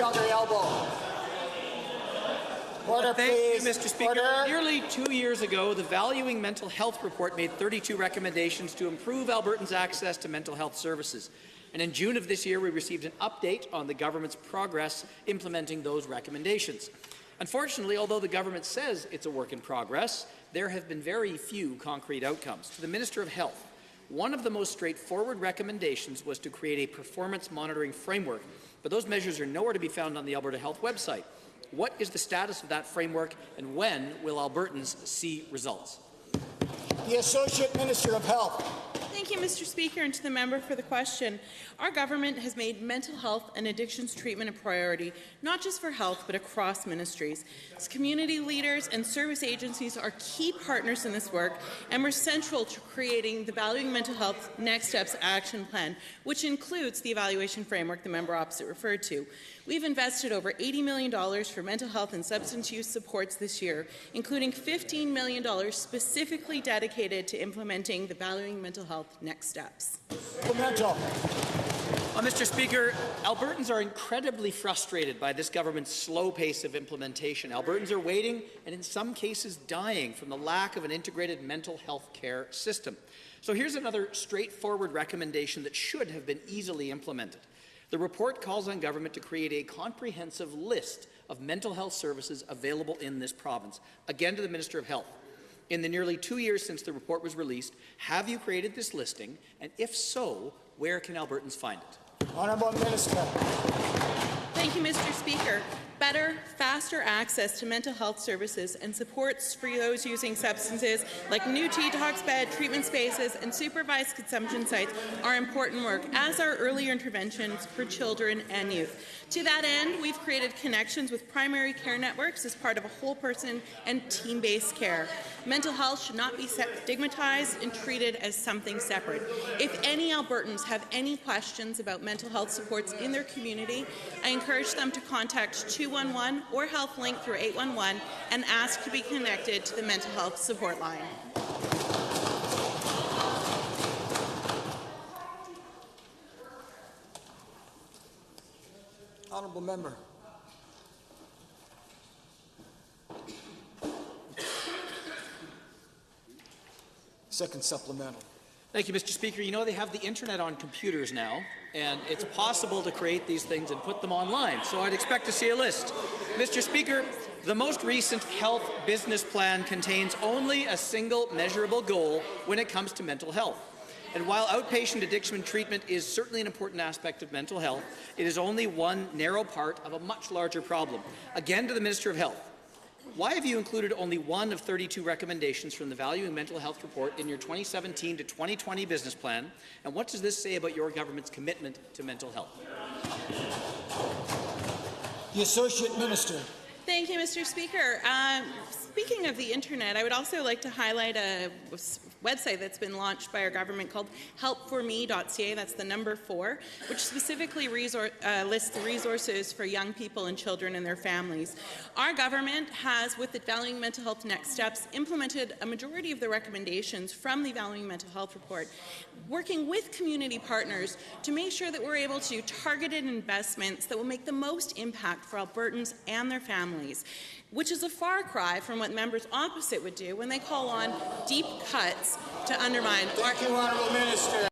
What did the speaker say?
down their elbow. Order, Thank please. you, Mr. Speaker. Order. Nearly 2 years ago, the Valuing Mental Health report made 32 recommendations to improve Albertans' access to mental health services. And in June of this year, we received an update on the government's progress implementing those recommendations. Unfortunately, although the government says it's a work in progress, there have been very few concrete outcomes. To the Minister of Health, one of the most straightforward recommendations was to create a performance monitoring framework, but those measures are nowhere to be found on the Alberta Health website. What is the status of that framework, and when will Albertans see results? The Associate Minister of Health. Thank you, Mr. Speaker, and to the member for the question. Our government has made mental health and addictions treatment a priority, not just for health, but across ministries. As community leaders and service agencies are key partners in this work, and we're central to creating the Valuing Mental Health Next Steps Action Plan, which includes the evaluation framework the member opposite referred to. We've invested over $80 million for mental health and substance use supports this year, including $15 million specifically dedicated to implementing the Valuing Mental Health Next Steps. Mr. Speaker, Albertans are incredibly frustrated by this government's slow pace of implementation. Albertans are waiting and in some cases dying from the lack of an integrated mental health care system. So here's another straightforward recommendation that should have been easily implemented. The report calls on government to create a comprehensive list of mental health services available in this province. Again, to the Minister of Health. In the nearly 2 years since the report was released, have you created this listing? And if so, where can Albertans find it? Honourable Minister. Thank you, Mr. Speaker. Better, faster access to mental health services and supports for those using substances like new detox bed, treatment spaces, and supervised consumption sites are important work, as are earlier interventions for children and youth. To that end, we've created connections with primary care networks as part of a whole person and team-based care. Mental health should not be stigmatized and treated as something separate. If any Albertans have any questions about mental health supports in their community, I encourage them to contact 211 or HealthLink through 811 and ask to be connected to the mental health support line. Honourable Member. Second supplemental. Thank you, Mr. Speaker. You know, they have the internet on computers now, and it's possible to create these things and put them online, so I'd expect to see a list. Mr. Speaker, the most recent health business plan contains only a single measurable goal when it comes to mental health. And while outpatient addiction treatment is certainly an important aspect of mental health, it is only one narrow part of a much larger problem. Again, to the Minister of Health. Why have you included only one of 32 recommendations from the Valuing Mental Health report in your 2017 to 2020 business plan, and what does this say about your government's commitment to mental health? The Associate Minister. Thank you, Mr. Speaker. Speaking of the internet, I would also like to highlight a website that's been launched by our government called helpforme.ca, that's the number 4, which specifically lists the resources for young people and children and their families. Our government has, with the Valuing Mental Health Next Steps, implemented a majority of the recommendations from the Valuing Mental Health report, working with community partners to make sure that we're able to targeted investments that will make the most impact for Albertans and their families, which is a far cry from what members opposite would do when they call on deep cuts to undermine. Thank you, Honourable Minister.